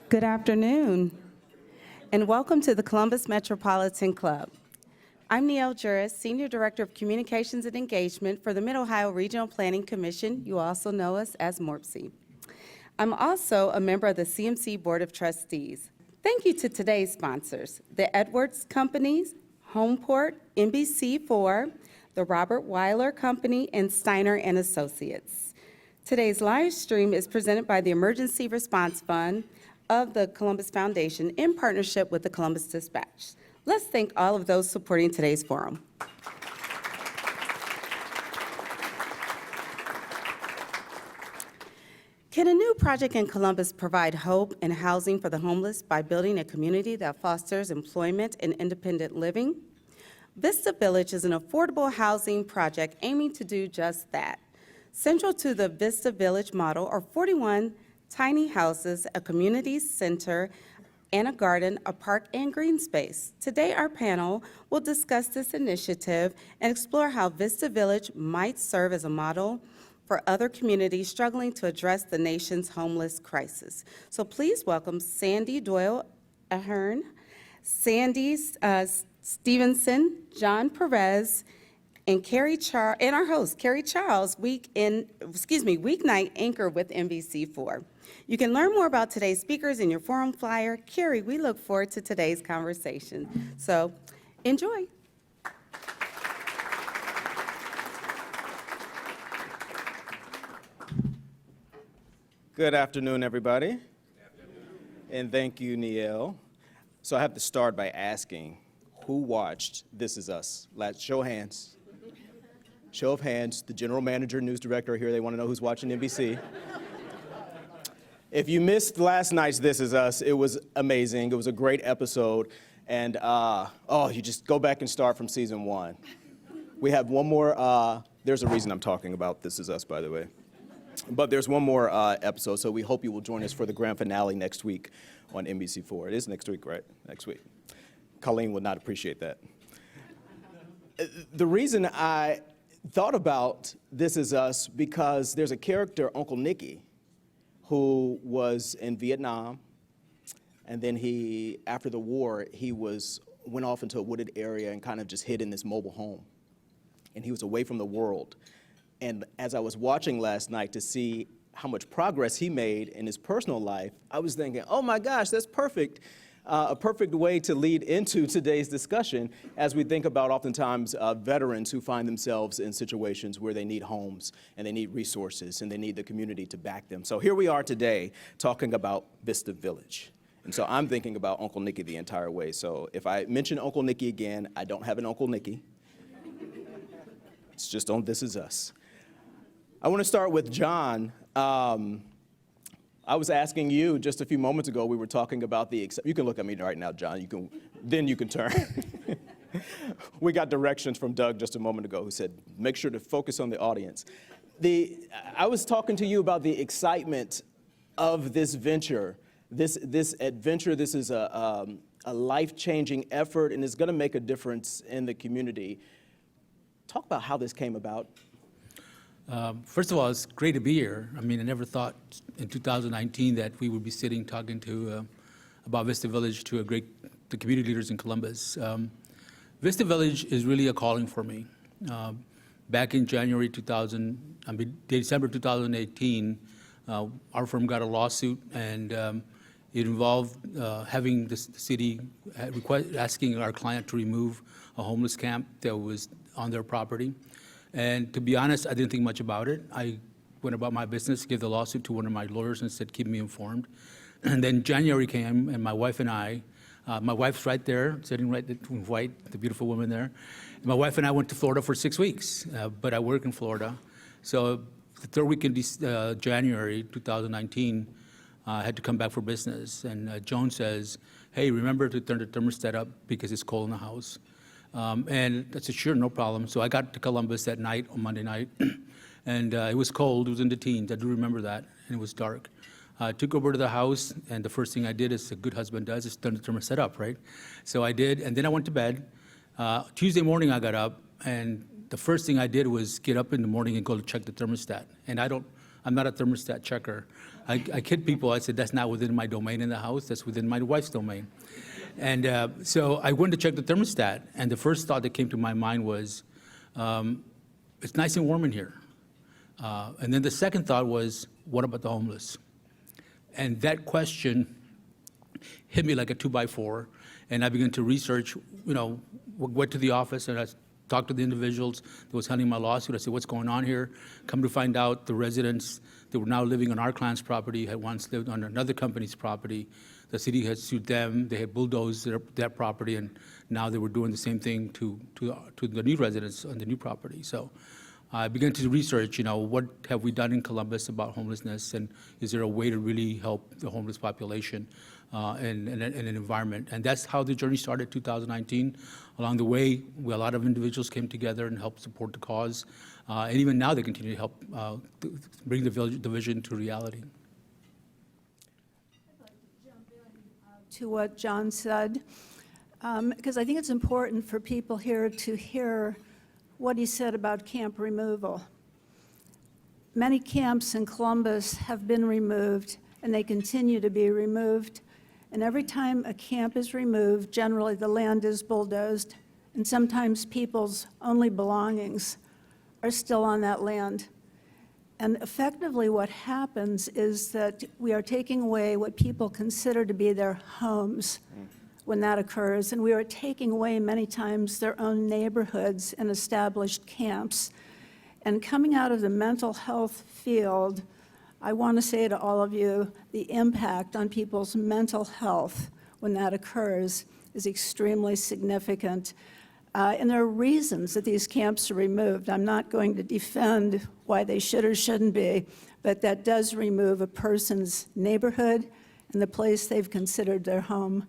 Good afternoon, and welcome to the Columbus Metropolitan Club. I'm Neil Juris, Senior Director of Communications and Engagement for the Mid-Ohio Regional Planning Commission. You also know us as MORPC. I'm also a member of the CMC Board of Trustees. Thank you to today's sponsors, the Edwards Companies, Homeport, NBC4, the Robert Weiler Company, and Steiner and Associates. Today's live stream is presented by the Emergency Response Fund of the Columbus Foundation in partnership with the Columbus Dispatch. Let's thank all of those supporting today's forum. Can a new project in Columbus provide hope and housing for the homeless by building a community that fosters employment and independent living? Vista Village is an affordable housing project aiming to do just that. Central to the Vista Village model are 41 tiny houses, a community center, and a garden, a park, and green space. Today, our panel will discuss this initiative and explore how Vista Village might serve as a model for other communities struggling to address the nation's homeless crisis. So please welcome Sandy Doyle-Ahern, Sandy Stephenson, John Perez, and Kerry and our host, Kerry Charles, weeknight anchor with NBC4. You can learn more about today's speakers in your forum flyer. Kerry, we look forward to today's conversation. So enjoy. Good afternoon, everybody. Good afternoon. And thank you, Neil. So I have to start by asking, who watched This Is Us? Let's show of hands. Show of hands. The general manager, news director are here. They want to know who's watching NBC. If you missed last night's This Is Us, it was amazing. It was a great episode. And, you just go back and start from season 1. We have one more, there's a reason I'm talking about This Is Us, by the way. But there's one more episode, so we hope you will join us for the grand finale next week on NBC4. It is next week, right? Next week. Colleen would not appreciate that. The reason I thought about This Is Us because there's a character, Uncle Nicky, who was in Vietnam, and then after the war, he went off into a wooded area and kind of just hid in this mobile home. And he was away from the world. And as I was watching last night to see how much progress he made in his personal life, I was thinking, oh my gosh, that's perfect. A perfect way to lead into today's discussion as we think about oftentimes veterans who find themselves in situations where they need homes and they need resources and they need the community to back them. So here we are today talking about Vista Village. And so I'm thinking about Uncle Nicky the entire way. So if I mention Uncle Nicky again, I don't have an Uncle Nicky. It's just on This Is Us. I want to start with John. I was asking you just a few moments ago, we were talking about you can look at me right now, John, then you can turn. We got directions from Doug just a moment ago who said, make sure to focus on the audience. I was talking to you about the excitement of this venture, this adventure. This is a life-changing effort and it's gonna make a difference in the community. Talk about how this came about. First of all, it's great to be here. I mean, I never thought in 2019 that we would be sitting talking about Vista Village to the community leaders in Columbus. Vista Village is really a calling for me. Back in December 2018, our firm got a lawsuit, and it involved having the city asking our client to remove a homeless camp that was on their property. And to be honest, I didn't think much about it. I went about my business, gave the lawsuit to one of my lawyers and said, keep me informed. And then January came, and my wife and I, my wife's right there, sitting right in white, the beautiful woman there. And my wife and I went to Florida for 6 weeks, but I work in Florida. So the third week in January 2019, I had to come back for business. And Joan says, hey, remember to turn the thermostat up because it's cold in the house. And I said, sure, no problem. So I got to Columbus that night, on Monday night, and it was cold. It was in the teens. I do remember that, and it was dark. I took over to the house, and the first thing I did, as a good husband does, is turn the thermostat up, right? So I did, and then I went to bed. Tuesday morning, I got up, and the first thing I did was get up in the morning and go to check the thermostat. And I'm not a thermostat checker. I kid people, I said, that's not within my domain in the house, that's within my wife's domain. And so I went to check the thermostat, and the first thought that came to my mind was, it's nice and warm in here. And then the second thought was, what about the homeless? And that question hit me like a 2x4, and I began to research, went to the office and I talked to the individuals that was handling my lawsuit. I said, what's going on here? Come to find out, the residents that were now living on our client's property had once lived on another company's property. The city had sued them, they had bulldozed their property, and now they were doing the same thing to the new residents on the new property. So I began to research, what have we done in Columbus about homelessness, and is there a way to really help the homeless population in an environment? And that's how the journey started, 2019. Along the way, a lot of individuals came together and helped support the cause. And even now, they continue to help bring the vision to reality. I'd like to jump in to what John said, because I think it's important for people here to hear what he said about camp removal. Many camps in Columbus have been removed, and they continue to be removed. And every time a camp is removed, generally the land is bulldozed, and sometimes people's only belongings are still on that land. And effectively what happens is that we are taking away what people consider to be their homes when that occurs, and we are taking away many times their own neighborhoods and established camps. And coming out of the mental health field, I want to say to all of you, the impact on people's mental health when that occurs is extremely significant. And there are reasons that these camps are removed. I'm not going to defend why they should or shouldn't be, but that does remove a person's neighborhood and the place they've considered their home.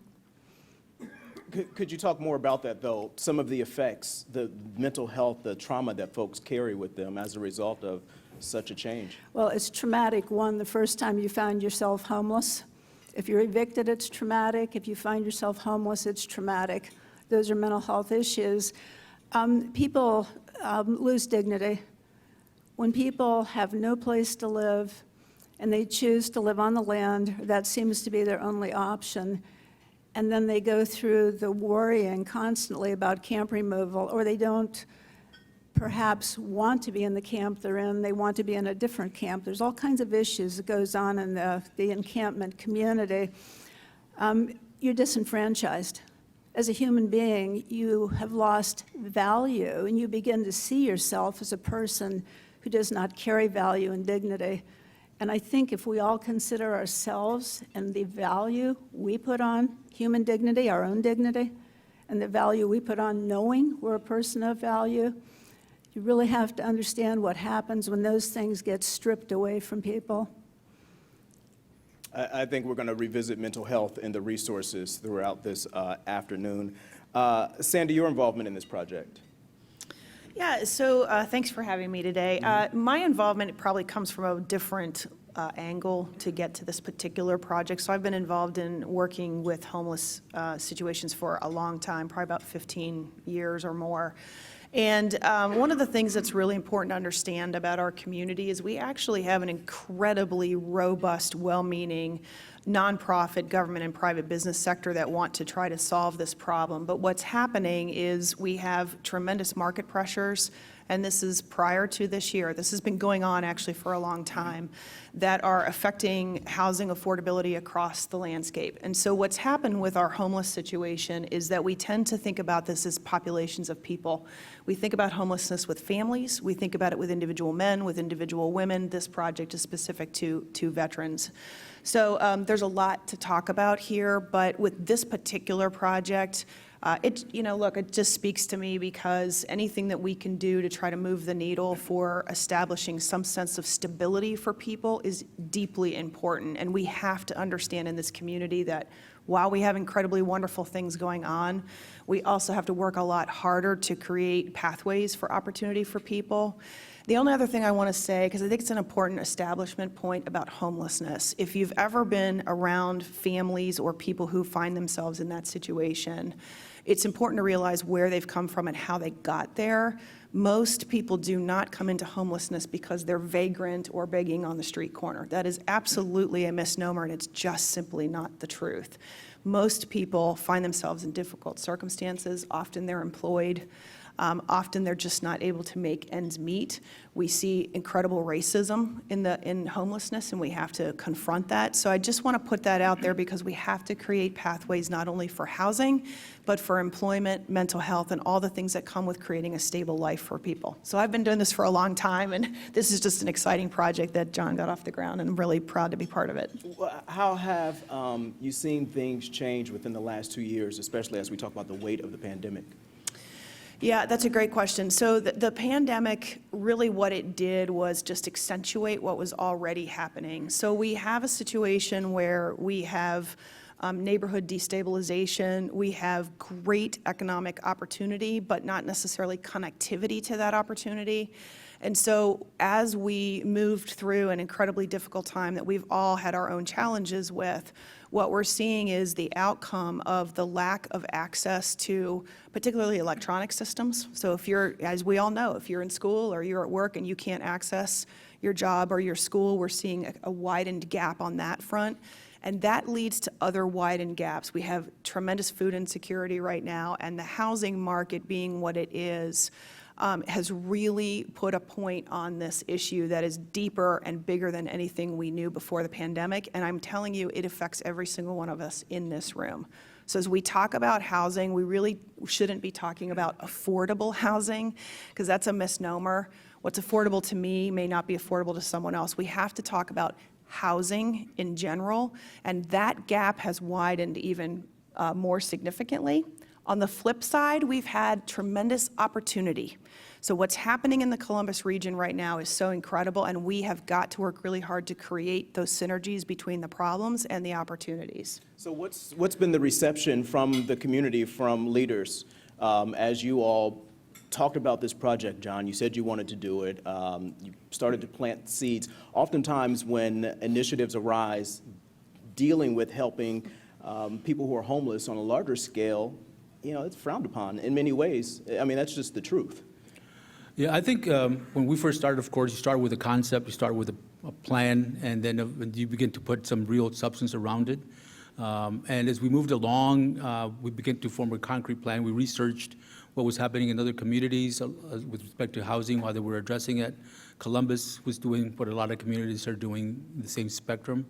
Could you talk more about that, though? Some of the effects, the mental health, the trauma that folks carry with them as a result of such a change? Well, it's traumatic, one, the first time you found yourself homeless. If you're evicted, it's traumatic. If you find yourself homeless, it's traumatic. Those are mental health issues. People lose dignity. When people have no place to live and they choose to live on the land, that seems to be their only option. And then they go through the worrying constantly about camp removal, or they don't perhaps want to be in the camp they're in, they want to be in a different camp. There's all kinds of issues that goes on in the encampment community. You're disenfranchised. As a human being, you have lost value, and you begin to see yourself as a person who does not carry value and dignity. And I think if we all consider ourselves and the value we put on human dignity, our own dignity, and the value we put on knowing we're a person of value, you really have to understand what happens when those things get stripped away from people. I think we're going to revisit mental health and the resources throughout this afternoon. Sandy, your involvement in this project? Yeah, so thanks for having me today. My involvement probably comes from a different angle to get to this particular project. So I've been involved in working with homeless situations for a long time, probably about 15 years or more. And one of the things that's really important to understand about our community is we actually have an incredibly robust, well-meaning nonprofit, government, and private business sector that want to try to solve this problem. But what's happening is we have tremendous market pressures, and this is prior to this year. This has been going on actually for a long time, that are affecting housing affordability across the landscape. And so what's happened with our homeless situation is that we tend to think about this as populations of people. We think about homelessness with families. We think about it with individual men, with individual women. This project is specific to veterans. So there's a lot to talk about here, but with this particular project, it just speaks to me because anything that we can do to try to move the needle for establishing some sense of stability for people is deeply important. And we have to understand in this community that while we have incredibly wonderful things going on, we also have to work a lot harder to create pathways for opportunity for people. The only other thing I want to say, because I think it's an important establishment point about homelessness, if you've ever been around families or people who find themselves in that situation, it's important to realize where they've come from and how they got there. Most people do not come into homelessness because they're vagrant or begging on the street corner. That is absolutely a misnomer, and it's just simply not the truth. Most people find themselves in difficult circumstances. Often they're employed. Often they're just not able to make ends meet. We see incredible racism in homelessness, and we have to confront that. So I just want to put that out there because we have to create pathways not only for housing, but for employment, mental health, and all the things that come with creating a stable life for people. So I've been doing this for a long time, and this is just an exciting project that John got off the ground, and I'm really proud to be part of it. How have you seen things change within the last 2 years, especially as we talk about the weight of the pandemic? Yeah, that's a great question. So the pandemic, really what it did was just accentuate what was already happening. So we have a situation where we have neighborhood destabilization, we have great economic opportunity, but not necessarily connectivity to that opportunity. And so as we moved through an incredibly difficult time that we've all had our own challenges with, what we're seeing is the outcome of the lack of access to particularly electronic systems. So if you're, as we all know, if you're in school or you're at work and you can't access your job or your school, we're seeing a widened gap on that front. And that leads to other widened gaps. We have tremendous food insecurity right now, and the housing market being what it is, has really put a point on this issue that is deeper and bigger than anything we knew before the pandemic. And I'm telling you, it affects every single one of us in this room. So as we talk about housing, we really shouldn't be talking about affordable housing, because that's a misnomer. What's affordable to me may not be affordable to someone else. We have to talk about housing in general, and that gap has widened even more significantly. On the flip side, we've had tremendous opportunity. So what's happening in the Columbus region right now is so incredible, and we have got to work really hard to create those synergies between the problems and the opportunities. So what's been the reception from the community, from leaders, as you all talked about this project, John? You said you wanted to do it. You started to plant seeds. Oftentimes when initiatives arise dealing with helping people who are homeless on a larger scale, you know, it's frowned upon in many ways. I mean, that's just the truth. Yeah, I think when we first started, of course, you start with a concept, you start with a plan, and then you begin to put some real substance around it. And as we moved along, we began to form a concrete plan. We researched what was happening in other communities with respect to housing while they were addressing it. Columbus was doing what a lot of communities are doing in the same spectrum.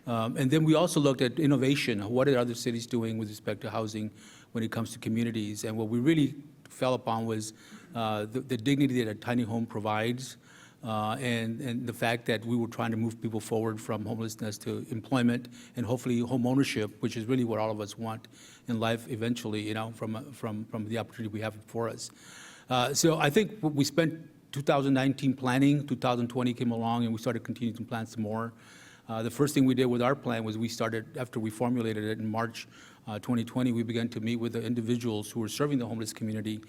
And then we also looked at innovation. What are other cities doing with respect to housing when it comes to communities? And what we really fell upon was the dignity that a tiny home provides, and the fact that we were trying to move people forward from homelessness to employment and hopefully home ownership, which is really what all of us want in life eventually, you know, from the opportunity we have before us. So I think we spent 2019 planning, 2020 came along, and we started continuing to plan some more. The first thing we did with our plan was we started, after we formulated it in March 2020, we began to meet with the individuals who were serving the homeless community,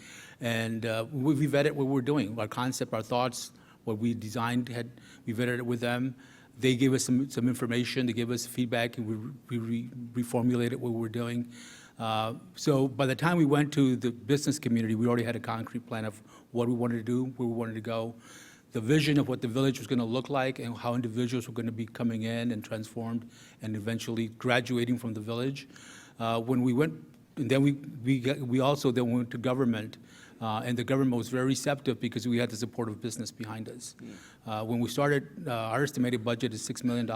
and we vetted what we were doing, our concept, our thoughts, what we designed, we vetted it with them. They gave us some information, they gave us feedback, and we reformulated what we were doing. So by the time we went to the business community, we already had a concrete plan of what we wanted to do, where we wanted to go, the vision of what the village was going to look like, and how individuals were going to be coming in and transformed and eventually graduating from the village. When we went, and then we also then went to government, and the government was very receptive because we had the support of business behind us. When we started, our estimated budget is $6 million.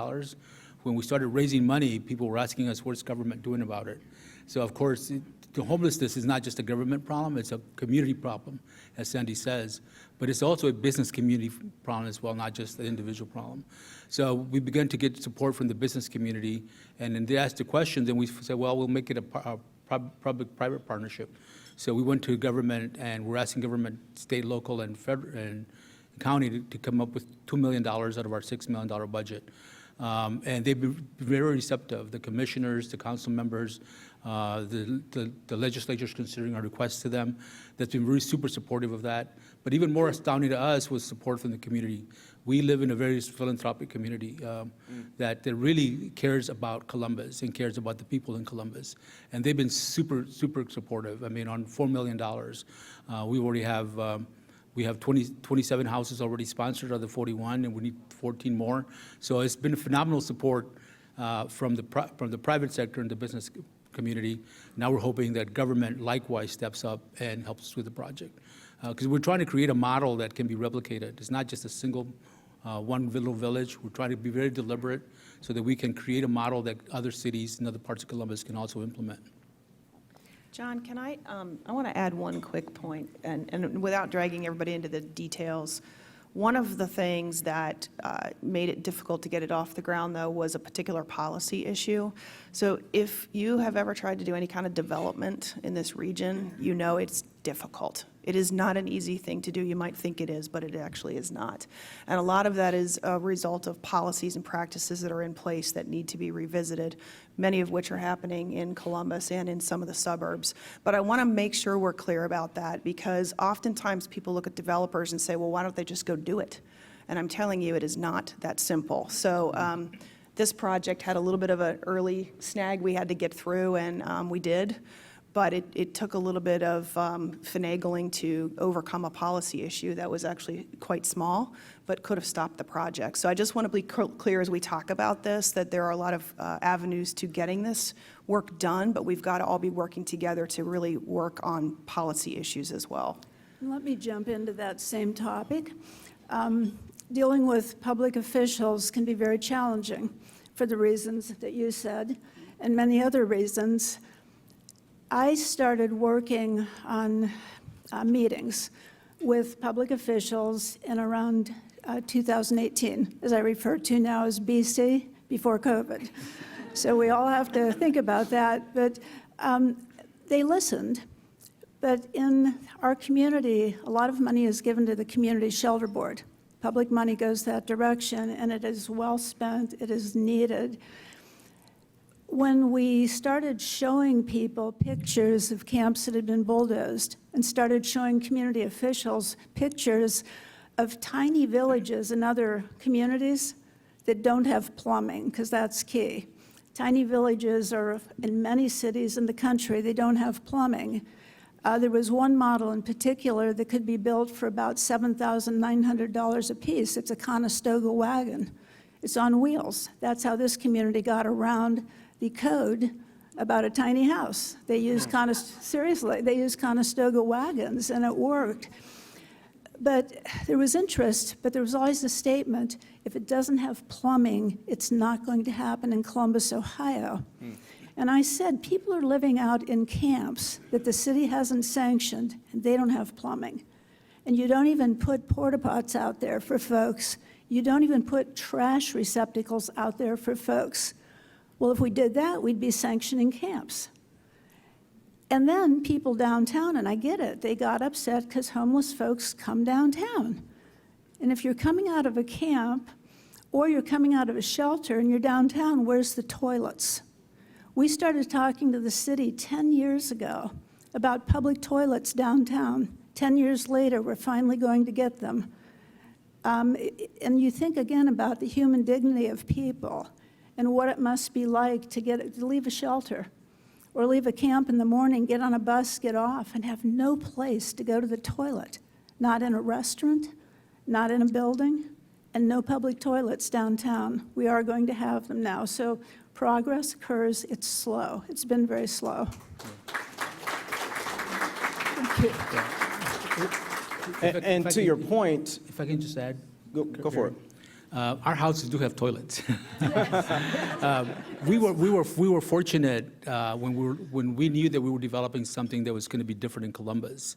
When we started raising money, people were asking us, what's government doing about it? So of course, the homelessness is not just a government problem, it's a community problem, as Sandy says, but it's also a business community problem as well, not just an individual problem. So we began to get support from the business community, and then they asked the questions, and we said, well, we'll make it a public-private partnership. So we went to government, and we're asking government, state, local, and federal, and county to come up with $2 million out of our $6 million budget. And they've been very receptive, the commissioners, the council members, the legislatures considering our requests to them. That's been really super supportive of that. But even more astounding to us was support from the community. We live in a very philanthropic community that really cares about Columbus and cares about the people in Columbus. And they've been super, super supportive. I mean, on $4 million, we already have We have 27 houses already sponsored of the 41, and we need 14 more. So it's been phenomenal support from the private sector and the business community. Now we're hoping that government likewise steps up and helps us with the project. Because we're trying to create a model that can be replicated. It's not just a single one little village. We're trying to be very deliberate so that we can create a model that other cities in other parts of Columbus can also implement. John, can I want to add one quick point, and without dragging everybody into the details. One of the things that made it difficult to get it off the ground, though, was a particular policy issue. So if you have ever tried to do any kind of development in this region, you know it's difficult. It is not an easy thing to do. You might think it is, but it actually is not. And a lot of that is a result of policies and practices that are in place that need to be revisited, many of which are happening in Columbus and in some of the suburbs. But I want to make sure we're clear about that, because oftentimes people look at developers and say, well, why don't they just go do it? And I'm telling you, it is not that simple. So this project had a little bit of an early snag we had to get through, and we did. But it took a little bit of finagling to overcome a policy issue that was actually quite small, but could have stopped the project. So I just want to be clear as we talk about this, that there are a lot of avenues to getting this work done, but we've got to all be working together to really work on policy issues as well. Let me jump into that same topic. Dealing with public officials can be very challenging for the reasons that you said, and many other reasons. I started working on meetings with public officials in around 2018, as I refer to now as BC, before COVID. So we all have to think about that. But they listened. But in our community, a lot of money is given to the Community Shelter Board. Public money goes that direction, and it is well spent. It is needed. When we started showing people pictures of camps that had been bulldozed and started showing community officials pictures of tiny villages in other communities that don't have plumbing, because that's key. Tiny villages are in many cities in the country, they don't have plumbing. There was one model in particular that could be built for about $7,900 a piece. It's a Conestoga wagon. It's on wheels. That's how this community got around the code about a tiny house. They used seriously, they used Conestoga wagons, and it worked. But there was interest, but there was always a statement, if it doesn't have plumbing, it's not going to happen in Columbus, Ohio. And I said, people are living out in camps that the city hasn't sanctioned, and they don't have plumbing. And you don't even put porta pots out there for folks. You don't even put trash receptacles out there for folks. Well, if we did that, we'd be sanctioning camps. And then people downtown, and I get it, they got upset because homeless folks come downtown. And if you're coming out of a camp or you're coming out of a shelter and you're downtown, where's the toilets? We started talking to the city 10 years ago about public toilets downtown. 10 years later, we're finally going to get them. And you think again about the human dignity of people and what it must be like to leave a shelter or leave a camp in the morning, get on a bus, get off, and have no place to go to the toilet. Not in a restaurant, not in a building, and no public toilets downtown. We are going to have them now. So progress occurs, it's slow. It's been very slow. Thank you. And to your point, If I can just add. go for it. Our houses do have toilets. We were fortunate when we knew that we were developing something that was going to be different in Columbus.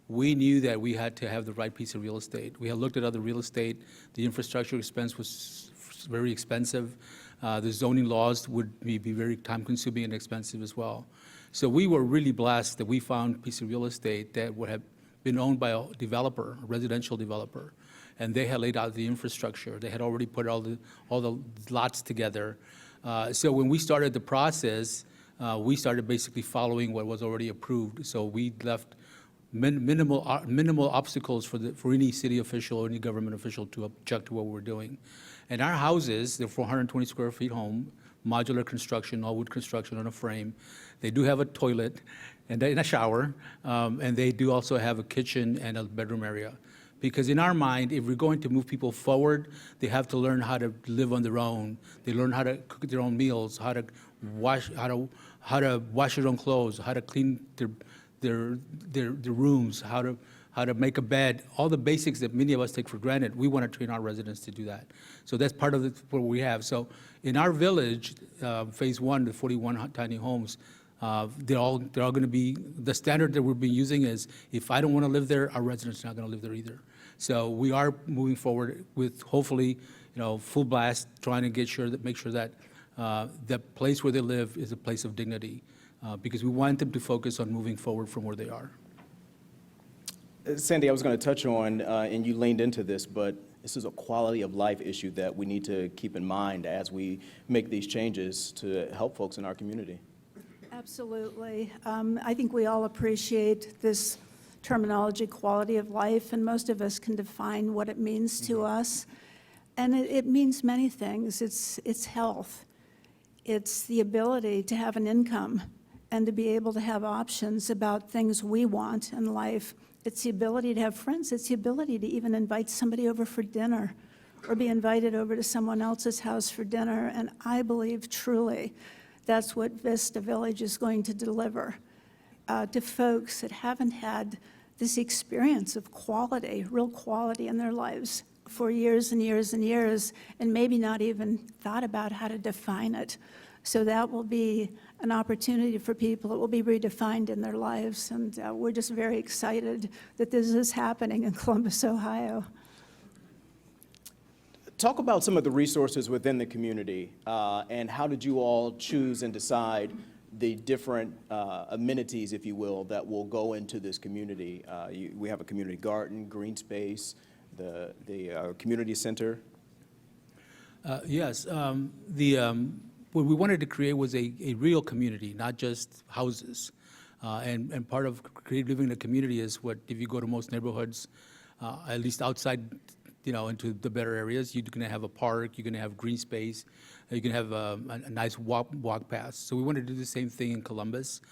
We knew that we had to have the right piece of real estate. We had looked at other real estate. The infrastructure expense was very expensive. The zoning laws would be very time-consuming and expensive as well. So we were really blessed that we found a piece of real estate that would have been owned by a developer, a residential developer. And they had laid out the infrastructure. They had already put all the lots together. So when we started the process, we started basically following what was already approved. So we left minimal obstacles for any city official or any government official to object to what we were doing. And our houses, they're 420 square feet home, modular construction, all wood construction on a frame. They do have a toilet. and a shower, and they do also have a kitchen and a bedroom area. Because in our mind, if we're going to move people forward, they have to learn how to live on their own. They learn how to cook their own meals, how to wash their own clothes, how to clean their rooms, how to make a bed, all the basics that many of us take for granted. We want to train our residents to do that. So that's part of what we have. So in our village, phase one, the 41 tiny homes, they're all going to be, the standard that we've been using is, if I don't want to live there, our residents are not going to live there either. So we are moving forward with, hopefully, full blast, trying to make sure that the place where they live is a place of dignity, because we want them to focus on moving forward from where they are. Sandy, I was going to touch on, and you leaned into this, but this is a quality of life issue that we need to keep in mind as we make these changes to help folks in our community. Absolutely. I think we all appreciate this terminology, quality of life, and most of us can define what it means to us. And it means many things. It's health. It's the ability to have an income and to be able to have options about things we want in life. It's the ability to have friends. It's the ability to even invite somebody over for dinner or be invited over to someone else's house for dinner. And I believe truly that's what Vista Village is going to deliver to folks that haven't had this experience of quality, real quality in their lives for years and years and years, and maybe not even thought about how to define it. So that will be an opportunity for people. It will be redefined in their lives, and we're just very excited that this is happening in Columbus, Ohio. Talk about some of the resources within the community, and how did you all choose and decide the different amenities, if you will, that will go into this community? We have a community garden, green space, the community center. Yes, what we wanted to create was a real community, not just houses. And part of living in a community is what, if you go to most neighborhoods, at least outside, into the better areas, you're going to have a park, you're going to have green space, you can have a nice walk path. So we wanted to do the same thing in Columbus.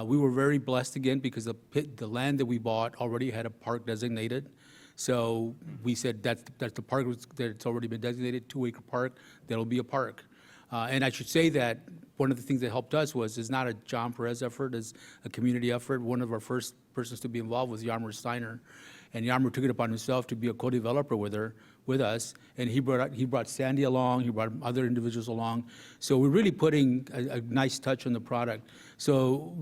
We were very blessed again because the land that we bought already had a park designated. So we said that's the park that's already been designated, 2-acre park, that'll be a park. And I should say that one of the things that helped us is not a John Perez effort, it's a community effort. One of our first persons to be involved was Yarmer Steiner. And Yarmer took it upon himself to be a co-developer with us. And he brought Sandy along, he brought other individuals along. So we're really putting a nice touch on the product. So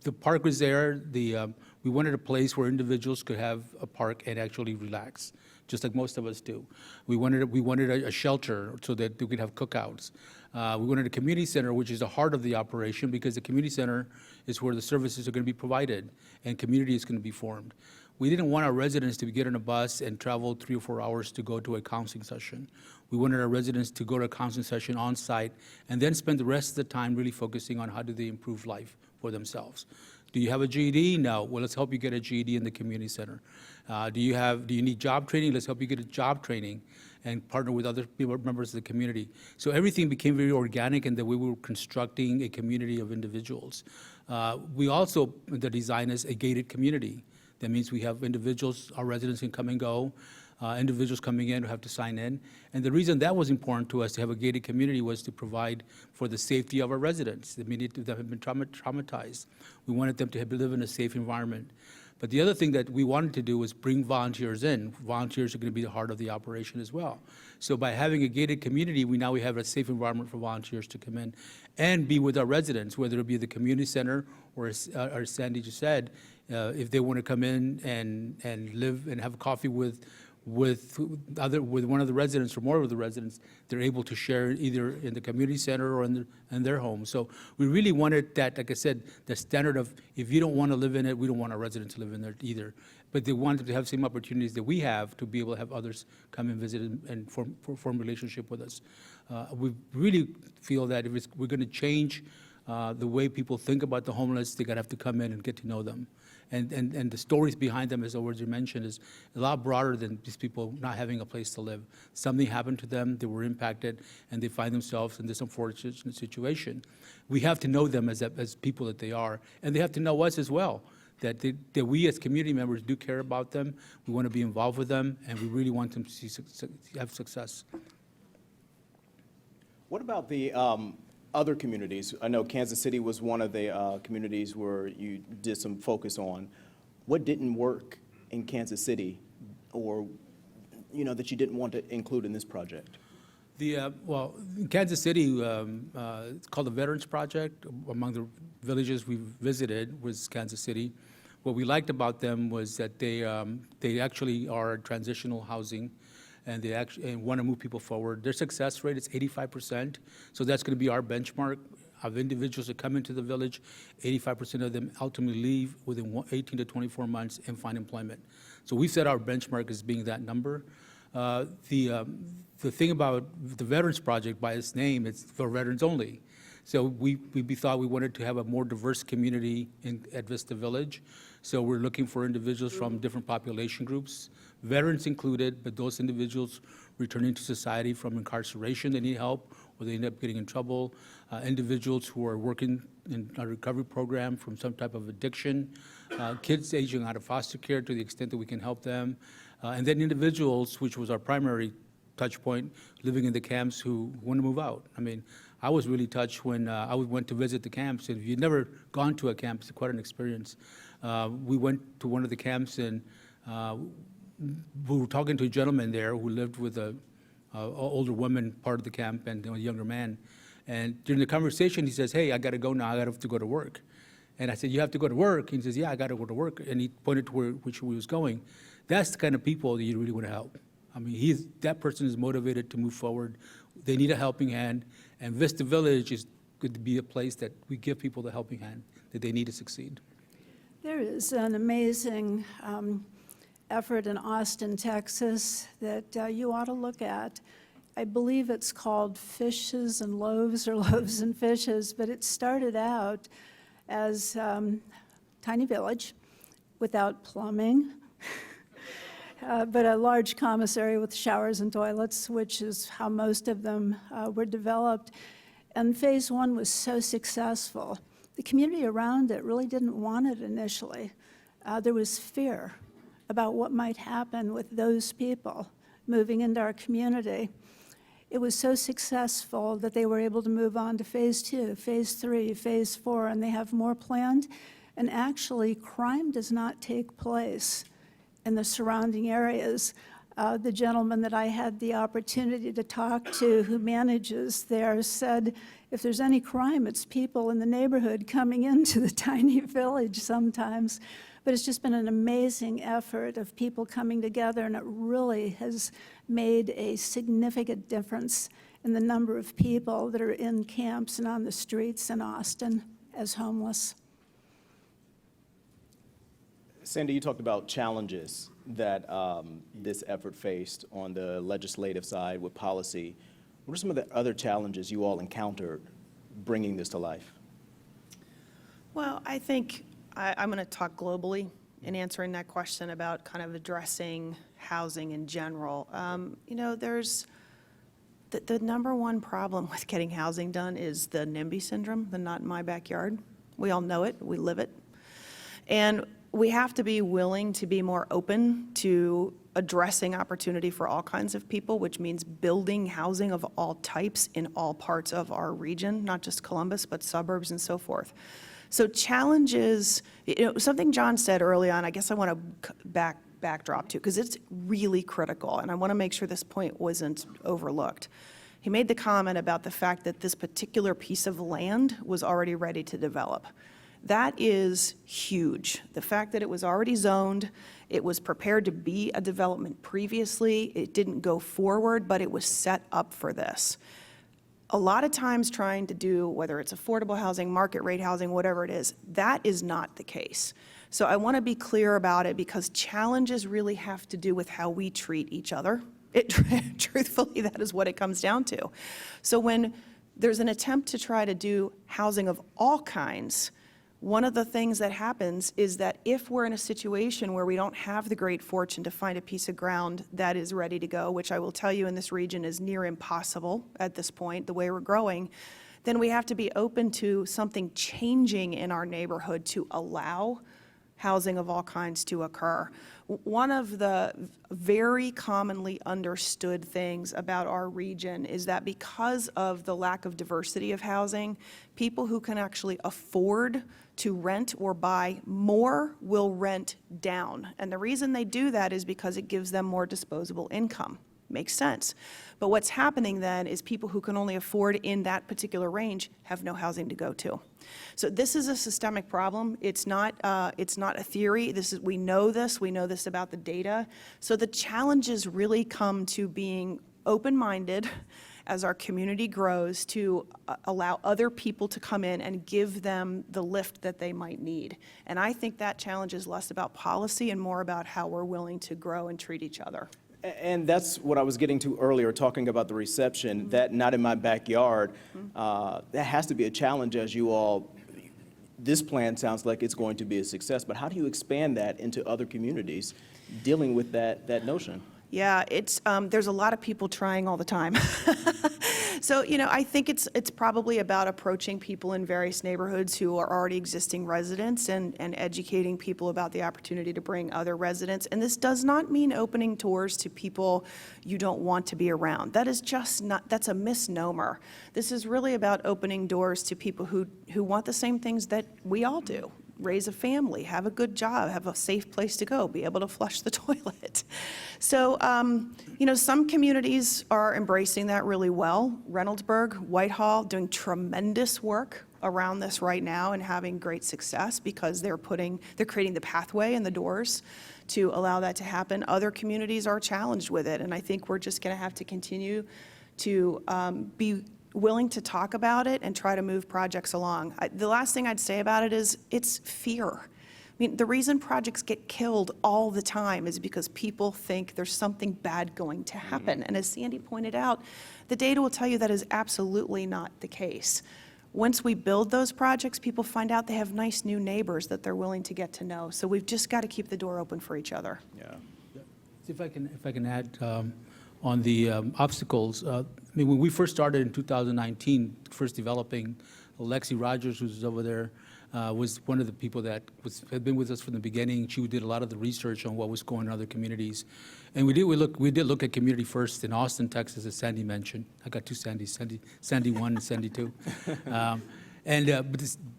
the park was there. We wanted a place where individuals could have a park and actually relax, just like most of us do. We wanted a shelter so that we could have cookouts. We wanted a community center, which is the heart of the operation, because the community center is where the services are going to be provided and community is going to be formed. We didn't want our residents to get on a bus and travel 3 or 4 hours to go to a counseling session. We wanted our residents to go to a counseling session on site and then spend the rest of the time really focusing on how do they improve life for themselves. Do you have a GED? No. Well, let's help you get a GED in the community center. Do you need job training? Let's help you get a job training and partner with other members of the community. So everything became very organic in that we were constructing a community of individuals. We also, the design is a gated community. That means we have individuals, our residents can come and go, individuals coming in who have to sign in. And the reason that was important to us to have a gated community was to provide for the safety of our residents, that have been traumatized. We wanted them to live in a safe environment. But the other thing that we wanted to do was bring volunteers in. Volunteers are going to be the heart of the operation as well. So by having a gated community, we have a safe environment for volunteers to come in and be with our residents, whether it be the community center or as Sandy just said, if they want to come in and live and have coffee with one of the residents or more of the residents, they're able to share either in the community center or in their home. So we really wanted that, like I said, the standard of if you don't want to live in it, we don't want our residents to live in there either. But they wanted to have same opportunities that we have to be able to have others come and visit and form relationship with us. We really feel that if we're going to change the way people think about the homeless, they're going to have to come in and get to know them. And the stories behind them, as already mentioned, is a lot broader than just people not having a place to live. Something happened to them, they were impacted, and they find themselves in this unfortunate situation. We have to know them as people that they are, and they have to know us as well, that we as community members do care about them, we want to be involved with them, and we really want them to have success. What about the other communities? I know Kansas City was one of the communities where you did some focus on. What didn't work in Kansas City, or that you didn't want to include in this project? Well, in Kansas City, it's called the Veterans Project. Among the villages we visited was Kansas City. What we liked about them was that they actually are transitional housing, and they actually want to move people forward. Their success rate is 85%, so that's going to be our benchmark of individuals that come into the village. 85% of them ultimately leave within 18 to 24 months and find employment. So we set our benchmark as being that number. The thing about the Veterans Project, by its name, it's for veterans only. So we thought we wanted to have a more diverse community at Vista Village. So we're looking for individuals from different population groups, veterans included, but those individuals returning to society from incarceration, they need help, or they end up getting in trouble, individuals who are working in a recovery program from some type of addiction, kids aging out of foster care to the extent that we can help them, and then individuals, which was our primary touch point, living in the camps who want to move out. I mean, I was really touched when I went to visit the camps, and if you've never gone to a camp, it's quite an experience. We went to one of the camps, and we were talking to a gentleman there who lived with an older woman part of the camp and a younger man. And during the conversation, he says, "Hey, I got to go now. I got to go to work." And I said, "You have to go to work?" And he says, "Yeah, I got to go to work." And he pointed to which he was going. That's the kind of people that you really want to help. I mean, that person is motivated to move forward. They need a helping hand. And Vista Village is going to be a place that we give people the helping hand that they need to succeed. There is an amazing effort in Austin, Texas, that you ought to look at. I believe it's called Fishes and Loaves, or Loaves and Fishes, but it started out as tiny village without plumbing, but a large commissary with showers and toilets, which is how most of them were developed. And phase one was so successful. The community around it really didn't want it initially. There was fear about what might happen with those people moving into our community. It was so successful that they were able to move on to phase two, phase three, phase four, and they have more planned. And actually, crime does not take place in the surrounding areas. The gentleman that I had the opportunity to talk to who manages there said, if there's any crime, it's people in the neighborhood coming into the tiny village sometimes. But it's just been an amazing effort of people coming together, and it really has made a significant difference in the number of people that are in camps and on the streets in Austin as homeless. Sandy, you talked about challenges that this effort faced on the legislative side with policy. What are some of the other challenges you all encountered bringing this to life? Well, I think I'm going to talk globally in answering that question about kind of addressing housing in general. There's the number one problem with getting housing done is the NIMBY syndrome, the not in my backyard. We all know it, we live it. And we have to be willing to be more open to addressing opportunity for all kinds of people, which means building housing of all types in all parts of our region, not just Columbus, but suburbs and so forth. So challenges, something John said early on, I guess I want to backdrop to, because it's really critical, and I want to make sure this point wasn't overlooked. He made the comment about the fact that this particular piece of land was already ready to develop. That is huge. The fact that it was already zoned, it was prepared to be a development previously, it didn't go forward, but it was set up for this. A lot of times trying to do, whether it's affordable housing, market rate housing, whatever it is, that is not the case. So I want to be clear about it, because challenges really have to do with how we treat each other. Truthfully, that is what it comes down to. So when there's an attempt to try to do housing of all kinds, One of the things that happens is that if we're in a situation where we don't have the great fortune to find a piece of ground that is ready to go, which I will tell you in this region is near impossible at this point, the way we're growing, then we have to be open to something changing in our neighborhood to allow housing of all kinds to occur. One of the very commonly understood things about our region is that because of the lack of diversity of housing, people who can actually afford to rent or buy more will rent down. And the reason they do that is because it gives them more disposable income. Makes sense. But what's happening then is people who can only afford in that particular range have no housing to go to. So this is a systemic problem. It's not a theory. We know this about the data. So the challenges really come to being open-minded as our community grows to allow other people to come in and give them the lift that they might need. And I think that challenge is less about policy and more about how we're willing to grow and treat each other. And that's what I was getting to earlier, talking about the reception, that not in my backyard, that has to be a challenge as you all, this plan sounds like it's going to be a success, but how do you expand that into other communities dealing with that notion? Yeah, there's a lot of people trying all the time. So, I think it's probably about approaching people in various neighborhoods who are already existing residents and educating people about the opportunity to bring other residents. And this does not mean opening doors to people you don't want to be around. That is just not, that's a misnomer. This is really about opening doors to people who want the same things that we all do. Raise a family, have a good job, have a safe place to go, be able to flush the toilet. So, some communities are embracing that really well. Reynoldsburg, Whitehall, doing tremendous work around this right now and having great success because they're creating the pathway and the doors to allow that to happen. Other communities are challenged with it, and I think we're just going to have to continue to be willing to talk about it and try to move projects along. The last thing I'd say about it is it's fear. I mean, the reason projects get killed all the time is because people think there's something bad going to happen. And as Sandy pointed out, the data will tell you that is absolutely not the case. Once we build those projects, people find out they have nice new neighbors that they're willing to get to know. So we've just got to keep the door open for each other. Yeah. If I can add on the obstacles. When we first started in 2019, first developing, Lexi Rogers, who's over there, was one of the people that had been with us from the beginning. She did a lot of the research on what was going on in other communities. And we did look at Community First in Austin, Texas, as Sandy mentioned. I got two Sandys, Sandy 1 and Sandy 2.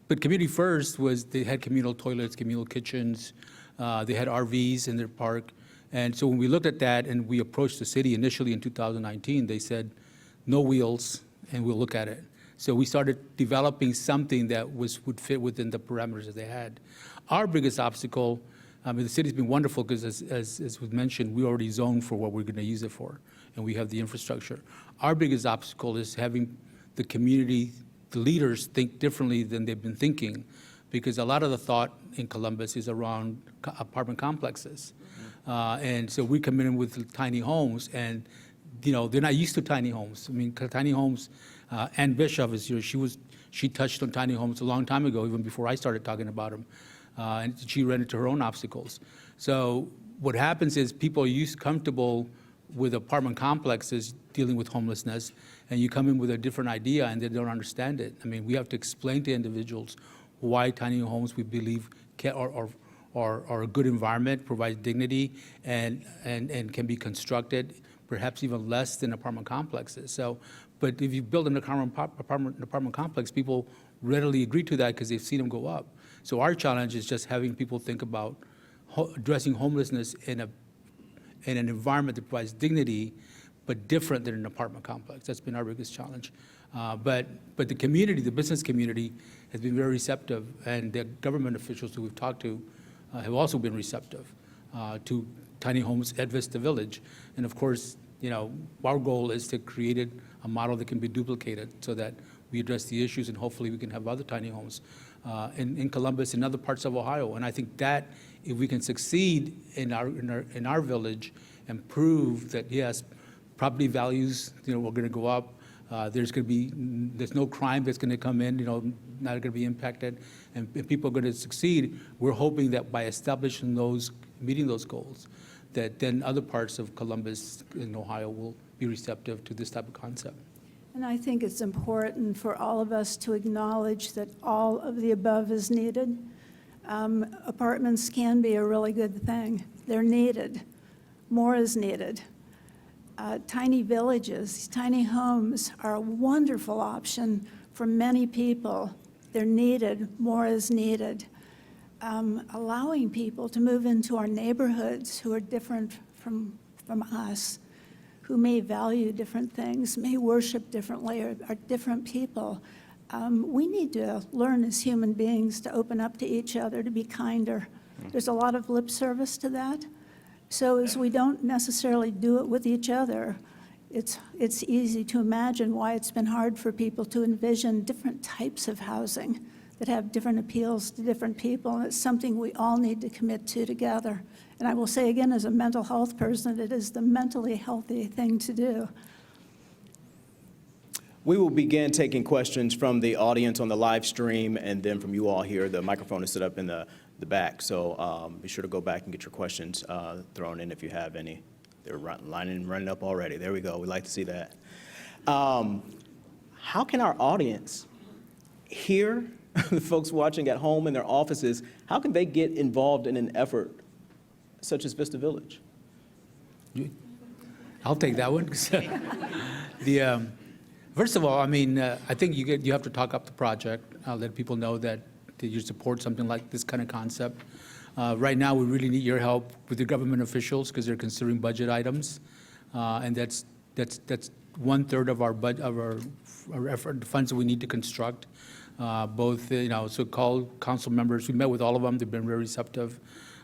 But Community First they had communal toilets, communal kitchens, they had RVs in their park. And so when we looked at that and we approached the city initially in 2019, they said, no wheels, and we'll look at it. So we started developing something that would fit within the parameters that they had. Our biggest obstacle, the city's been wonderful because as was mentioned, we already zoned for what we're going to use it for, and we have the infrastructure. Our biggest obstacle is having the community, the leaders think differently than they've been thinking, because a lot of the thought in Columbus is around apartment complexes. And so we come in with tiny homes, and they're not used to tiny homes. I mean, tiny homes, Ann Bishop is here. She touched on tiny homes a long time ago, even before I started talking about them. And she ran into her own obstacles. So what happens is people are comfortable with apartment complexes dealing with homelessness, and you come in with a different idea and they don't understand it. I mean, we have to explain to individuals why tiny homes we believe are a good environment, provide dignity, and can be constructed perhaps even less than apartment complexes. So, but if you build an apartment complex, people readily agree to that because they've seen them go up. So our challenge is just having people think about addressing homelessness in an environment that provides dignity, but different than an apartment complex. That's been our biggest challenge. But the community, the business community, has been very receptive, and the government officials who we've talked to have also been receptive to tiny homes at Vista Village. And of course, our goal is to create a model that can be duplicated so that we address the issues, and hopefully we can have other tiny homes in Columbus and other parts of Ohio. And I think that if we can succeed in our village and prove that, yes, property values, we're going to go up, There's no crime that's going to come in, not going to be impacted, and people are going to succeed. We're hoping that by establishing meeting those goals, that then other parts of Columbus and Ohio will be receptive to this type of concept. And I think it's important for all of us to acknowledge that all of the above is needed. Apartments can be a really good thing. They're needed. More is needed. Tiny villages, tiny homes are a wonderful option for many people. They're needed. More is needed. Allowing people to move into our neighborhoods who are different from us, who may value different things, may worship differently, or are different people. We need to learn as human beings to open up to each other, to be kinder. There's a lot of lip service to that. So as we don't necessarily do it with each other, it's easy to imagine why it's been hard for people to envision different types of housing that have different appeals to different people, and it's something we all need to commit to together. And I will say again, as a mental health person, it is the mentally healthy thing to do. We will begin taking questions from the audience on the live stream and then from you all here. The microphone is set up in the back, so be sure to go back and get your questions thrown in if you have any. They're running up already. There we go. We'd like to see that. How can our audience hear, the folks watching at home in their offices, how can they get involved in an effort such as Vista Village? I'll take that one. First of all, I mean, I think you have to talk up the project, let people know that you support something like this kind of concept. Right now, we really need your help with the government officials because they're considering budget items, and that's 1/3 of our effort, the funds that we need to construct. Both, so call council members. We met with all of them. They've been very receptive.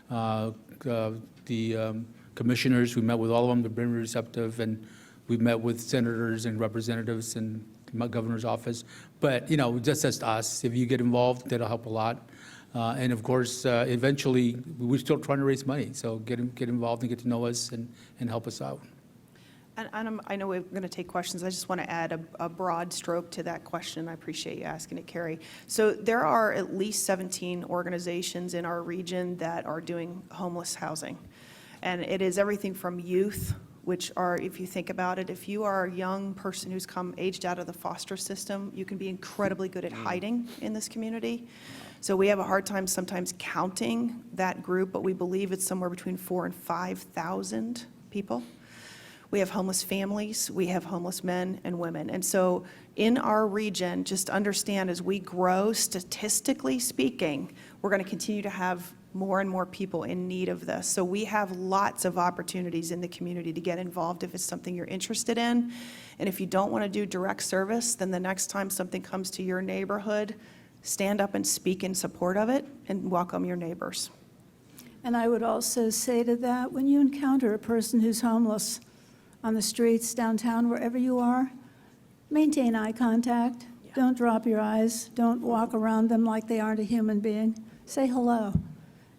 The commissioners, we met with all of them. They've been very receptive, and we met with senators and representatives in the governor's office. But, just as us, if you get involved, that'll help a lot. And of course, eventually, we're still trying to raise money. So get involved and get to know us and help us out. And I know we're going to take questions. I just want to add a broad stroke to that question. I appreciate you asking it, Kerry. So there are at least 17 organizations in our region that are doing homeless housing. And it is everything from youth, which are, if you think about it, if you are a young person who's aged out of the foster system, you can be incredibly good at hiding in this community. So we have a hard time sometimes counting that group, but we believe it's somewhere between 4,000 and 5,000 people. We have homeless families, we have homeless men and women. And so in our region, just understand as we grow, statistically speaking, we're going to continue to have more and more people in need of this. So we have lots of opportunities in the community to get involved if it's something you're interested in. And if you don't want to do direct service, then the next time something comes to your neighborhood, stand up and speak in support of it and welcome your neighbors. And I would also say to that, when you encounter a person who's homeless on the streets, downtown, wherever you are, maintain eye contact. Yeah. Don't drop your eyes. Don't walk around them like they aren't a human being. Say hello.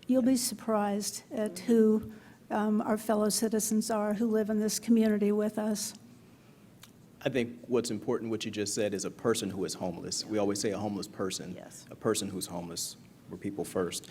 You'll be surprised at who our fellow citizens are who live in this community with us. I think what's important, what you just said, is a person who is homeless. We always say a homeless person. Yes. A person who's homeless. We're people first.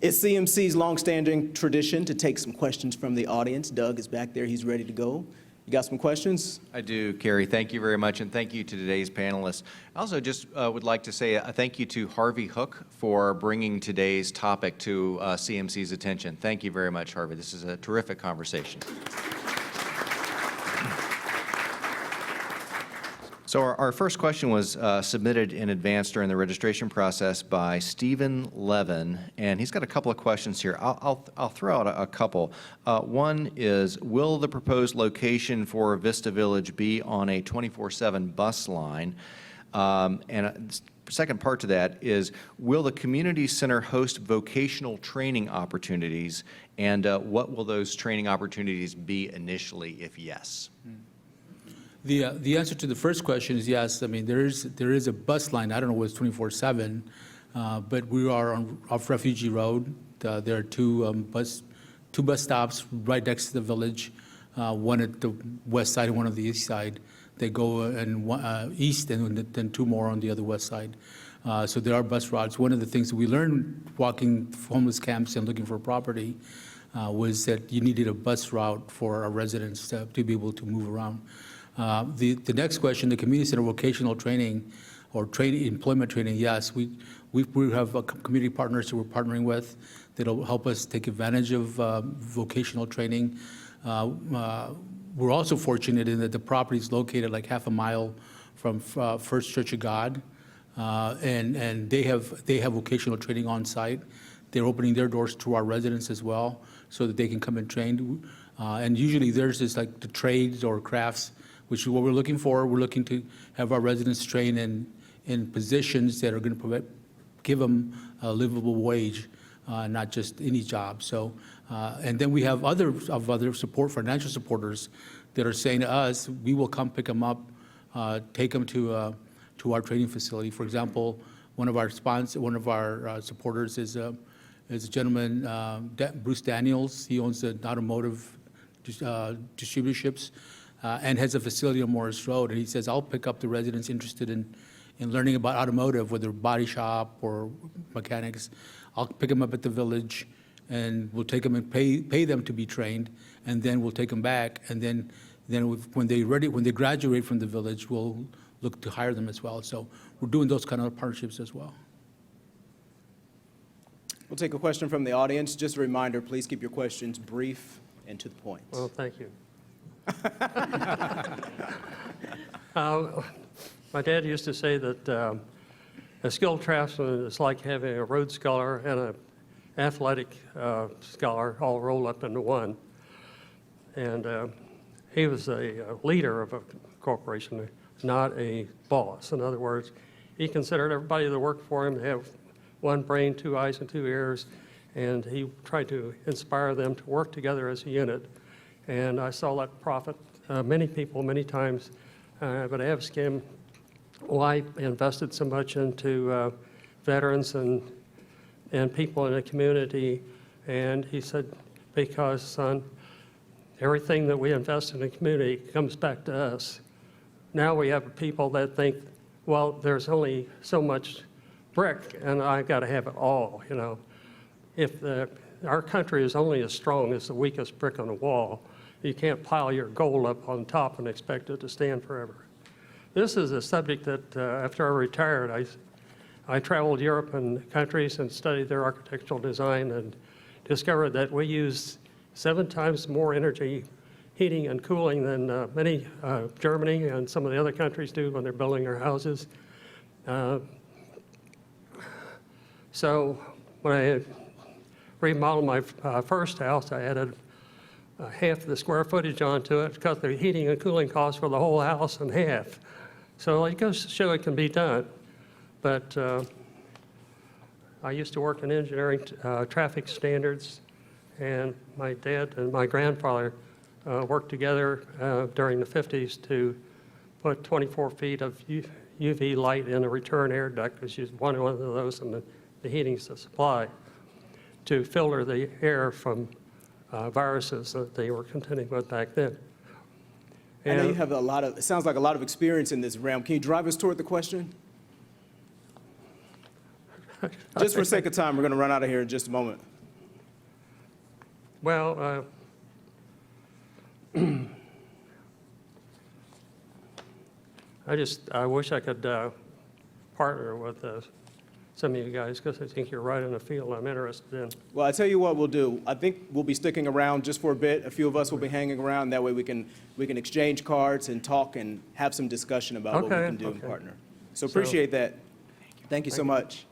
It's CMC's longstanding tradition to take some questions from the audience. Doug is back there. He's ready to go. You got some questions? I do, Kerry. Thank you very much, and thank you to today's panelists. I also just would like to say a thank you to Harvey Hook for bringing today's topic to CMC's attention. Thank you very much, Harvey. This is a terrific conversation. So our first question was submitted in advance during the registration process by Stephen Levin, and he's got a couple of questions here. I'll throw out a couple. One is, will the proposed location for Vista Village be on a 24/7 bus line? And second part to that is, will the community center host vocational training opportunities, and what will those training opportunities be initially, if yes? The answer to the first question is yes. I mean, there is a bus line. I don't know if it's 24/7, but we are off Refugee Road. There are two bus stops right next to the village. one at the west side and one on the east side. They go east and then 2 more on the other west side. So there are bus routes. One of the things that we learned walking homeless camps and looking for property was that you needed a bus route for our residents to be able to move around. The next question, the community center vocational training or employment training, yes, we have community partners that we're partnering with that'll help us take advantage of vocational training. We're also fortunate in that the property is located like half a mile from First Church of God, and they have vocational training on site. They're opening their doors to our residents as well, so that they can come and train. And usually theirs is like the trades or crafts, which is what we're looking for. We're looking to have our residents train in positions that are going to give them a livable wage, not just any job. So, and then we have other support, financial supporters that are saying to us, we will come pick them up, take them to our training facility. For example, one of our supporters is a gentleman, Bruce Daniels. He owns the automotive distributorships and has a facility on Morris Road. And he says, I'll pick up the residents interested in learning about automotive, whether body shop or mechanics. I'll pick them up at the village, and we'll take them and pay them to be trained, and then we'll take them back. And then when they graduate from the village, we'll look to hire them as well. So we're doing those kind of partnerships as well. We'll take a question from the audience. Just a reminder, please keep your questions brief and to the point. Well, thank you. My dad used to say that a skilled craftsman is like having a Rhodes Scholar and an athletic scholar all rolled up into one. And he was a leader of a corporation, not a boss. In other words, he considered everybody that worked for him to have one brain, 2 eyes, and 2 ears, and he tried to inspire them to work together as a unit. And I saw that profit many people, many times, but I asked him why he invested so much into veterans and people in the community, and he said, because, son, everything that we invest in the community comes back to us. Now we have people that think, well, there's only so much brick, and I got to have it all, you know. If our country is only as strong as the weakest brick on the wall, you can't pile your gold up on top and expect it to stand forever. This is a subject that after I retired, I traveled Europe and countries and studied their architectural design and discovered that we use 7 times more energy heating and cooling than Germany and some of the other countries do when they're building their houses. So when I remodeled my first house, I added half the square footage onto it, cut the heating and cooling costs for the whole house in half. So it goes to show it can be done. But I used to work in engineering traffic standards, and my dad and my grandfather worked together during the 50s to put 24 feet of UV light in a return air duct, which is one of those in the heating supply, to filter the air from viruses that they were contending with back then. I know you have it sounds like a lot of experience in this realm. Can you drive us toward the question? Just for sake of time, we're going to run out of here in just a moment. Well, I wish I could partner with some of you guys, because I think you're right in the field I'm interested in. Well, I tell you what we'll do. I think we'll be sticking around just for a bit. A few of us will be hanging around. That way we can exchange cards and talk and have some discussion about what we can do and partner. So appreciate that. Thank you so much.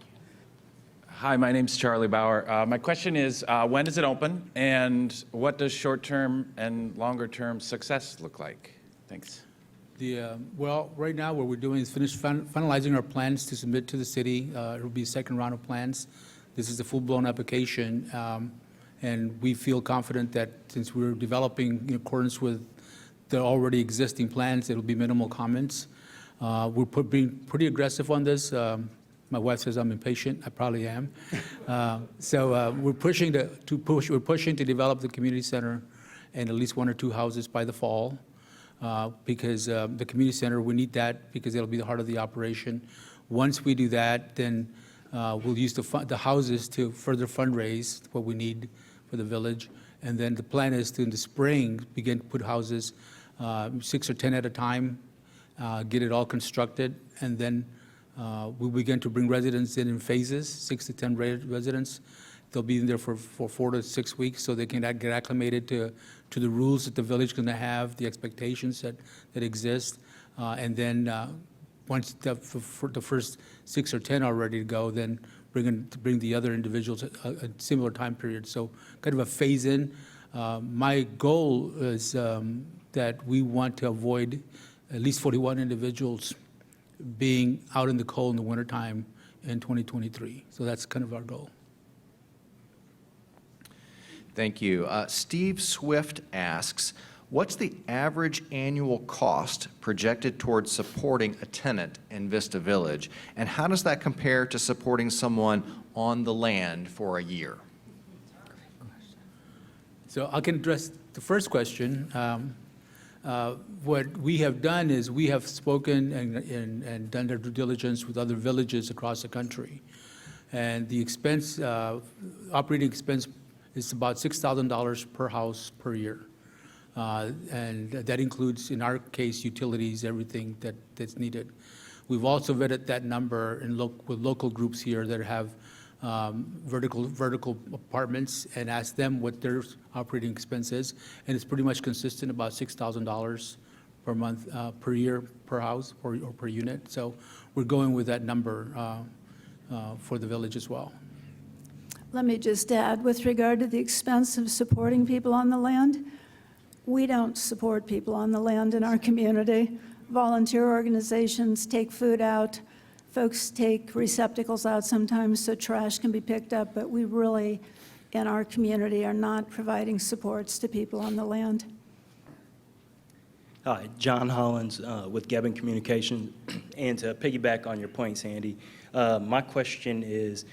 Hi, my name's Charlie Bauer. My question is, when does it open, and what does short-term and longer-term success look like? Thanks. Well, right now what we're doing is finalizing our plans to submit to the city. It'll be a second round of plans. This is a full-blown application, and we feel confident that since we're developing in accordance with the already existing plans, it'll be minimal comments. We're being pretty aggressive on this. My wife says I'm impatient. I probably am. So we're pushing to develop the community center and at least 1 or 2 houses by the fall, because the community center, we need that because it'll be the heart of the operation. Once we do that, then we'll use the houses to further fundraise what we need for the village. And then the plan is to, in the spring, begin to put houses 6 or 10 at a time, get it all constructed, and then we'll begin to bring residents in phases, 6 to 10 residents. They'll be in there for 4 to 6 weeks, so they can get acclimated to the rules that the village is going to have, the expectations that exist. And then once the first 6 or 10 are ready to go, then bring the other individuals at a similar time period. So kind of a phase in. My goal is that we want to avoid at least 41 individuals being out in the cold in the wintertime in 2023. So that's kind of our goal. Thank you. Steve Swift asks, what's the average annual cost projected towards supporting a tenant in Vista Village? And how does that compare to supporting someone on the land for a year? So I can address the first question. What we have done is we have spoken and done their due diligence with other villages across the country. And the expense, operating expense, is about $6,000 per house per year. And that includes, in our case, utilities, everything that's needed. We've also vetted that number with local groups here that have vertical apartments and asked them what their operating expense is. And it's pretty much consistent, about $6,000 per month, per year, per house, or per unit. So we're going with that number for the village as well. Let me just add, with regard to the expense of supporting people on the land, we don't support people on the land in our community. Volunteer organizations take food out. Folks take receptacles out sometimes so trash can be picked up, but we really, in our community, are not providing supports to people on the land. Hi, John Hollins with Gebben Communication. And to piggyback on your point, Sandy, my question is,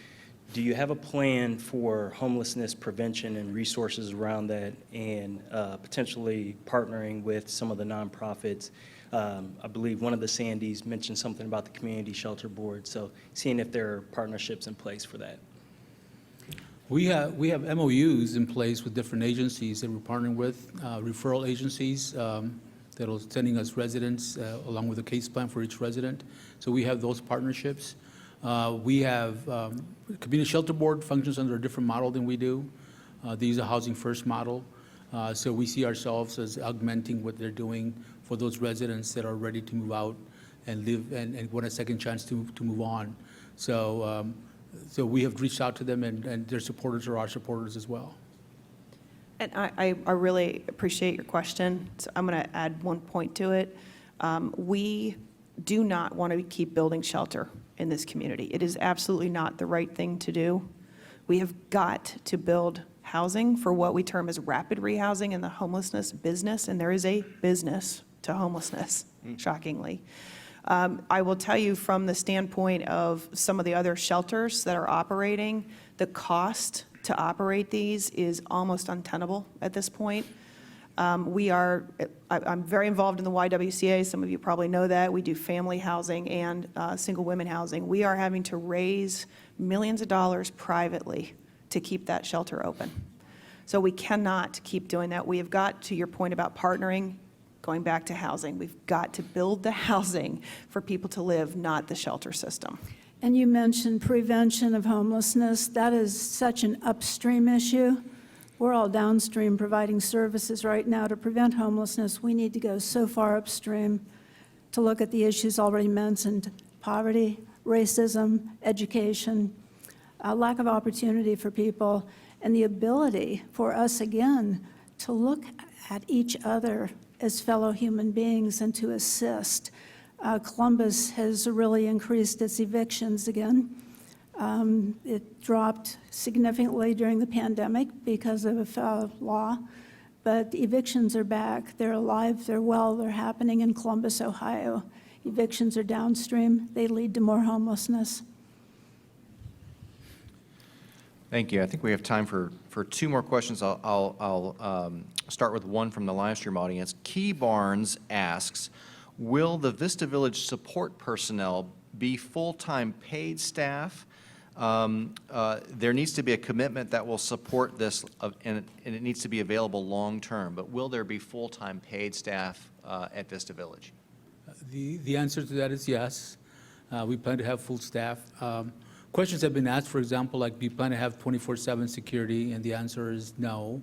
do you have a plan for homelessness prevention and resources around that, and potentially partnering with some of the nonprofits? I believe one of the Sandys mentioned something about the Community Shelter Board, so seeing if there are partnerships in place for that. We have MOUs in place with different agencies that we're partnering with, referral agencies that are sending us residents along with a case plan for each resident. So we have those partnerships. We have Community Shelter Board functions under a different model than we do. They use a housing first model. So we see ourselves as augmenting what they're doing for those residents that are ready to move out and live and want a second chance to move on. So, so we have reached out to them, and their supporters are our supporters as well. And I really appreciate your question. So I'm going to add one point to it. We do not want to keep building shelter in this community. It is absolutely not the right thing to do. We have got to build housing for what we term as rapid rehousing in the homelessness business, and there is a business to homelessness, shockingly. I will tell you from the standpoint of some of the other shelters that are operating, the cost to operate these is almost untenable at this point. I'm very involved in the YWCA. Some of you probably know that. We do family housing and single women housing. We are having to raise millions of dollars privately to keep that shelter open. So we cannot keep doing that. We have got, to your point about partnering, going back to housing, we've got to build the housing for people to live, not the shelter system. And you mentioned prevention of homelessness. That is such an upstream issue. We're all downstream providing services right now to prevent homelessness. We need to go so far upstream to look at the issues already mentioned: poverty, racism, education, lack of opportunity for people, and the ability for us, again, to look at each other as fellow human beings and to assist. Columbus has really increased its evictions again. It dropped significantly during the pandemic because of law, but evictions are back. They're alive, they're well, they're happening in Columbus, Ohio. Evictions are downstream. They lead to more homelessness. Thank you. I think we have time for two more questions. I'll start with one from the live stream audience. Key Barnes asks, will the Vista Village support personnel be full-time paid staff? There needs to be a commitment that will support this, and it needs to be available long-term, but will there be full-time paid staff at Vista Village? The answer to that is yes. We plan to have full staff. Questions have been asked, for example, like, do you plan to have 24/7 security? And the answer is no.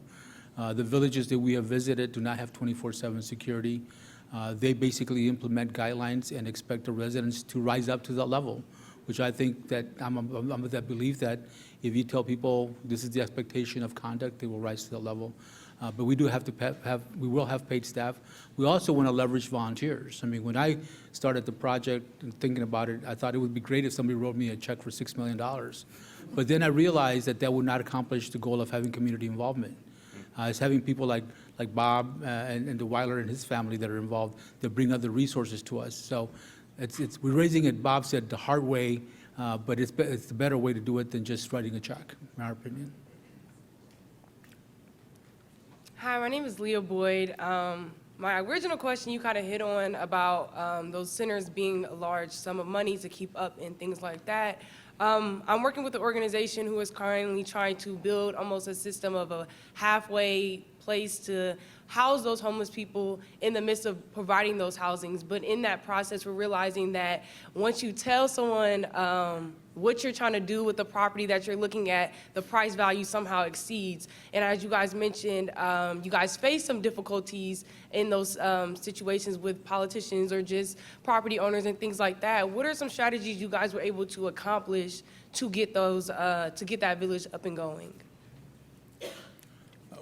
The villages that we have visited do not have 24/7 security. They basically implement guidelines and expect the residents to rise up to that level, which I think that I'm of that belief that if you tell people this is the expectation of conduct, they will rise to that level. But we do have to we will have paid staff. We also want to leverage volunteers. I mean, when I started the project and thinking about it, I thought it would be great if somebody wrote me a check for $6 million. But then I realized that that would not accomplish the goal of having community involvement. It's having people like Bob and Weiler and his family that are involved that bring other resources to us. So we're raising it, Bob said, the hard way, but it's the better way to do it than just writing a check, in our opinion. Hi, my name is Leah Boyd. My original question you kind of hit on about those centers being a large sum of money to keep up and things like that. I'm working with an organization who is currently trying to build almost a system of a halfway place to house those homeless people in the midst of providing those housings. But in that process, we're realizing that once you tell someone what you're trying to do with the property that you're looking at, the price value somehow exceeds. And as you guys mentioned, you guys face some difficulties in those situations with politicians or just property owners and things like that. What are some strategies you guys were able to accomplish to get that village up and going?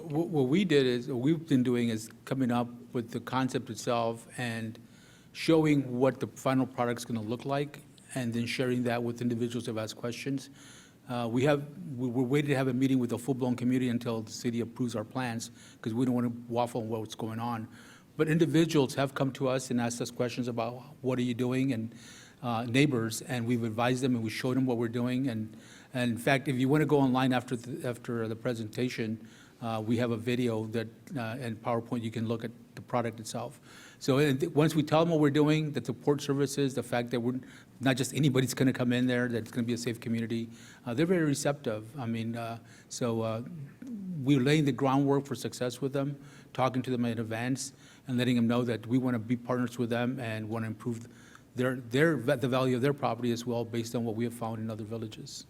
What we've been doing is coming up with the concept itself and showing what the final product's going to look like, and then sharing that with individuals who have asked questions. We're waiting to have a meeting with the full-blown community until the city approves our plans, because we don't want to waffle on what's going on. But individuals have come to us and asked us questions about what are you doing, and neighbors, and we've advised them and we showed them what we're doing. And in fact, if you want to go online after the presentation, we have a video that and PowerPoint, you can look at the product itself. So once we tell them what we're doing, the support services, the fact that we're not just anybody's going to come in there, that it's going to be a safe community, they're very receptive. I mean, we're laying the groundwork for success with them, talking to them in advance, and letting them know that we want to be partners with them and want to improve the value of their property as well, based on what we have found in other villages.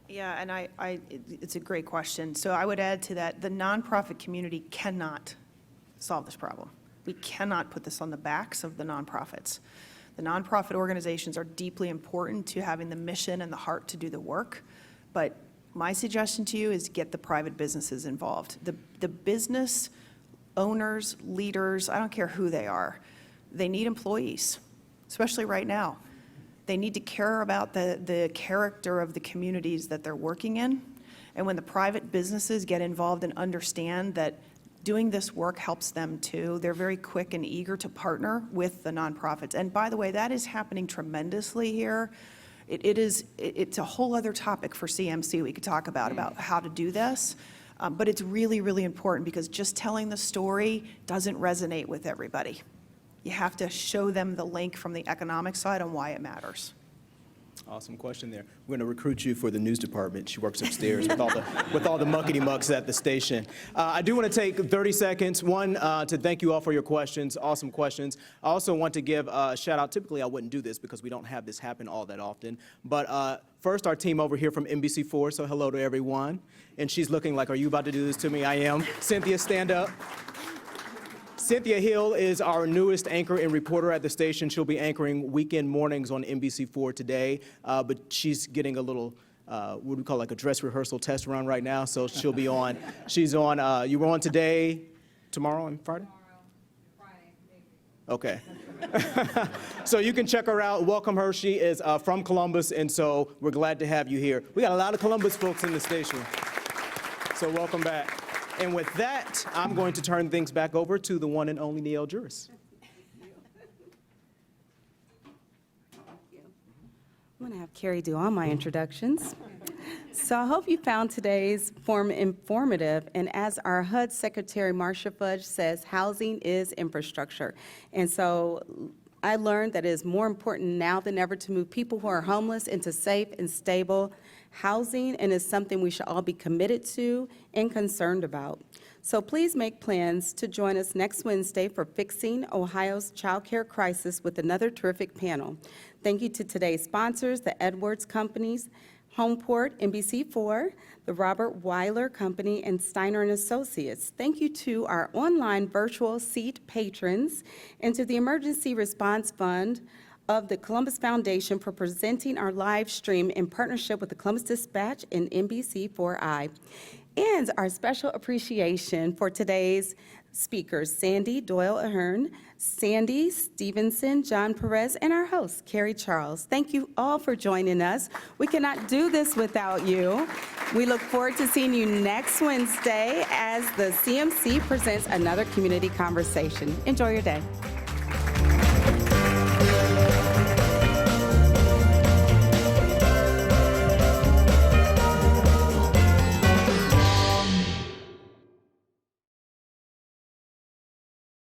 Yeah, and it's a great question. So I would add to that, the nonprofit community cannot solve this problem. We cannot put this on the backs of the nonprofits. The nonprofit organizations are deeply important to having the mission and the heart to do the work, but my suggestion to you is get the private businesses involved. The business owners, leaders, I don't care who they are, they need employees, especially right now. They need to care about the character of the communities that they're working in. And when the private businesses get involved and understand that doing this work helps them too, they're very quick and eager to partner with the nonprofits. And by the way, that is happening tremendously here. It's a whole other topic for CMC we could talk about how to do this. But it's really, really important, because just telling the story doesn't resonate with everybody. You have to show them the link from the economic side on why it matters. Awesome question there. We're going to recruit you for the news department. She works upstairs with all the muckety-mucks at the station. I do want to take 30 seconds, one, to thank you all for your questions, awesome questions. I also want to give a shout out. Typically, I wouldn't do this because we don't have this happen all that often. But first, our team over here from NBC4, so hello to everyone. And she's looking like, are you about to do this to me? I am. Cynthia, stand up. Cynthia Hill is our newest anchor and reporter at the station. She'll be anchoring weekend mornings on NBC4 today, but she's getting a little, what do we call, like a dress rehearsal test run right now, so she'll be on. She's on, you were on today, tomorrow and Friday? Tomorrow, Friday, maybe. Okay. So you can check her out, welcome her. She is from Columbus, and so we're glad to have you here. We got a lot of Columbus folks in the station, so welcome back. And with that, I'm going to turn things back over to the one and only Neil Juris. I'm going to have Kerry do all my introductions. So I hope you found today's forum informative, and as our HUD Secretary Marcia Fudge says, housing is infrastructure. And so I learned that it is more important now than ever to move people who are homeless into safe and stable housing, and is something we should all be committed to and concerned about. So please make plans to join us next Wednesday for Fixing Ohio's Childcare Crisis with another terrific panel. Thank you to today's sponsors, the Edwards Companies, Homeport, NBC4, the Robert Weiler Company, and Steiner & Associates. Thank you to our online virtual seat patrons and to the Emergency Response Fund of the Columbus Foundation for presenting our live stream in partnership with the Columbus Dispatch and NBC4i. And our special appreciation for today's speakers, Sandy Doyle-Ahern, Sandy Stephenson, John Perez, and our host, Kerry Charles. Thank you all for joining us. We cannot do this without you. We look forward to seeing you next Wednesday as the CMC presents another community conversation. Enjoy your day.